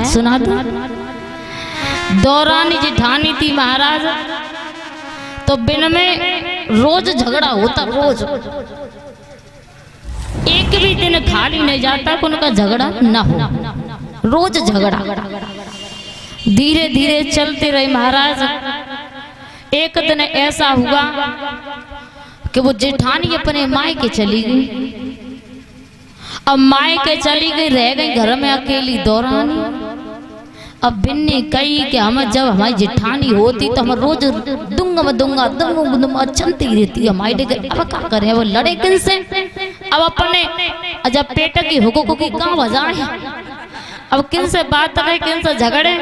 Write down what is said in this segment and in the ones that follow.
सुना दो। दौरानी जेठानी थी महाराज, तो बिन में रोज झगड़ा होता, रोज एक भी दिन खाली नहीं जाता कि उनका झगड़ा ना हो, रोज झगड़ा। धीरे धीरे चलते रहे महाराज। एक दिन ऐसा हुआ कि वो जेठानी अपने मायके चली गई। अब मायके चली गई, रह गई घर में अकेली दौरानी। अब बिन्नी कही कि हम जब हमारी जेठानी होती तो हम रोज दूंगा चलती रहती हमारी डेगे। अब क्या करें, वो लड़े किन से, अब अपने जब पेट की हुकूक की कहाँ बजाए, अब किन से बात करे, किन से झगड़े।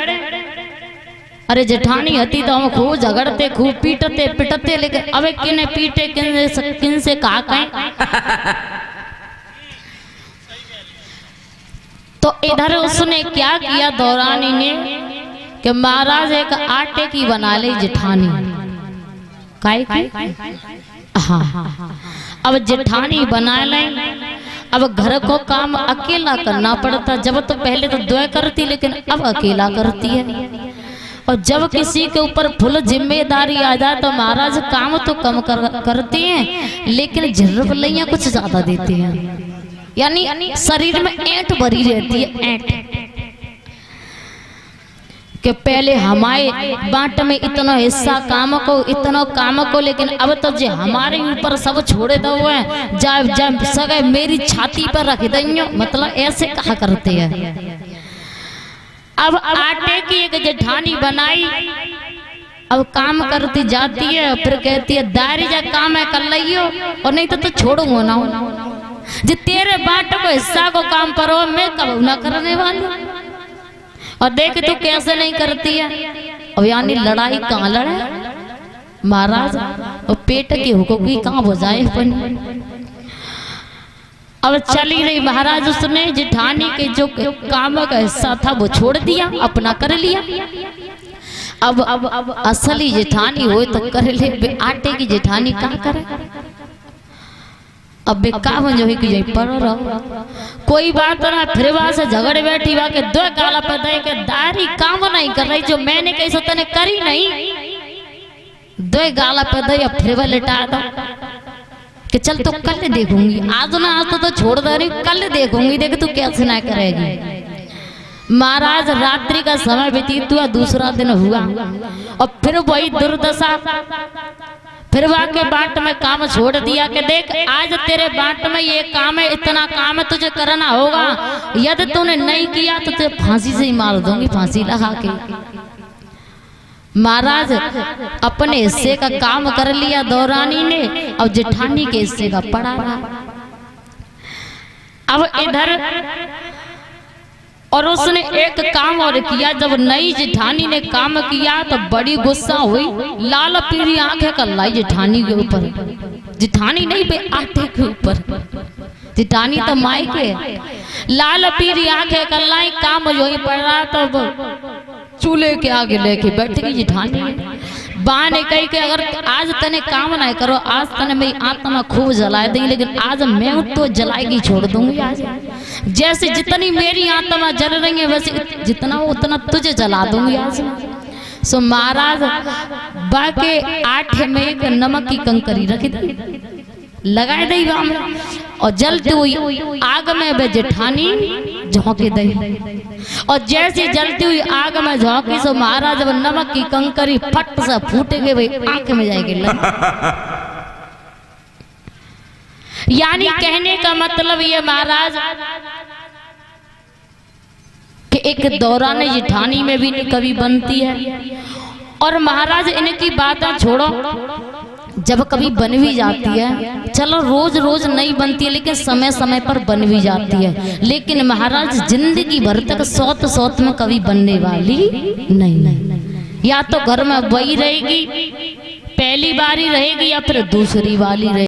अरे जेठानी हती तो हम खूब झगड़ते, खूब पीटते पिटते, लेकिन अब किने पीटे किन से कहा कहें। तो इधर उसने क्या किया दौरानी ने कि महाराज एक आटे की बना ली जेठानी। काय हाँ, अब जेठानी बना ले। अब घर को काम अकेला करना पड़ता, जब तो पहले तो द्वय करती लेकिन अब अकेला करती है। और जब किसी के ऊपर फुल जिम्मेदारी आ जाए तो महाराज काम तो कम करते हैं लेकिन झिरपलैया कुछ ज्यादा देते हैं, यानी शरीर में ऐंठ भरी रहती है, ऐंठ कि पहले हमारे बाट में इतना हिस्सा काम को, इतना काम को, लेकिन अब तो जे हमारे ऊपर सब छोड़े दो है, जब सगे मेरी छाती पर रख देंगे, मतलब ऐसे कहा करते हैं। अब आटे की एक जेठानी बनाई, अब काम करती जाती है, फिर कहती है दारी जा काम है कर लियो, और नहीं तो छोड़ूंगा ना, जो तेरे बाट को हिस्सा को काम करो मैं कब ना करने वाली। और देख तू कैसे नहीं करती है। अब यानी लड़ाई कहाँ लड़े महाराज, और पेट की हुकूकी कहाँ बजाए। अब चली रही महाराज, उसने जेठानी के जो काम का हिस्सा था वो छोड़ दिया, अपना कर लिया। अब असली जेठानी हो तो कर ले, आटे की जेठानी कहाँ करे। अब काम जो है कि पर रहो, कोई बात ना, फिर वहां से झगड़े बैठी वहां के दो गाला पे दे के दारी काम नहीं कर रही, जो मैंने कही सो तने करी नहीं, दो गाला पे दे, फिर वह लिटा दो कि चल तो कल देखूंगी, आज ना आज तो छोड़ दे रही, कल देखूंगी, देख तू कैसे ना करेगी। महाराज रात्रि का समय व्यतीत हुआ, दूसरा दिन हुआ और फिर वही दुर्दशा। फिर वहां के बाट में काम छोड़ दिया कि देख आज तेरे बाट में ये काम है, इतना काम है, तुझे करना होगा, यदि तूने नहीं किया तो तुझे फांसी से ही मार दूंगी, फांसी लगा के। महाराज अपने हिस्से का काम कर लिया दौरानी ने, और जेठानी के हिस्से का पड़ा रहा। अब इधर और उसने एक काम और किया, जब नई जेठानी ने काम किया तो बड़ी गुस्सा हुई, लाल पीली आंखें कर लाई जेठानी के ऊपर, जेठानी नहीं पे आटे के ऊपर, जेठानी तो मायके, लाल पीली आंखें कर लाई। काम जो ही पड़ रहा तो चूल्हे के आगे लेके बैठ गई जेठानी। बा ने कही कि अगर आज तने काम नहीं करो, आज तने मेरी आत्मा खूब जलाए देंगे, लेकिन आज मैं तो जलाएगी छोड़ दूंगी। आज जैसे जितनी मेरी आत्मा जल रही है वैसे जितना उतना तुझे जला दूंगी आज। सो महाराज बाके आटे में एक नमक की कंकरी रख दी, लगाए दी में, और जलती हुई आग में वे जेठानी झोंके दी, और जैसे जलती हुई आग में झोंकी सो महाराज जब नमक की कंकरी फट से फूटे गए वही आंख में जाएगी। यानी कहने का मतलब ये महाराज कि एक दौरान जेठानी में भी कभी बनती है। और महाराज इनकी बातें छोड़ो, जब कभी बन भी जाती है, चलो रोज रोज नहीं बनती है लेकिन समय समय पर बन भी जाती है, लेकिन महाराज जिंदगी भर तक सौत सौत में कभी बनने वाली नहीं। या तो घर में वही रहेगी, पहली बारी रहेगी, या फिर दूसरी वाली रहेगी।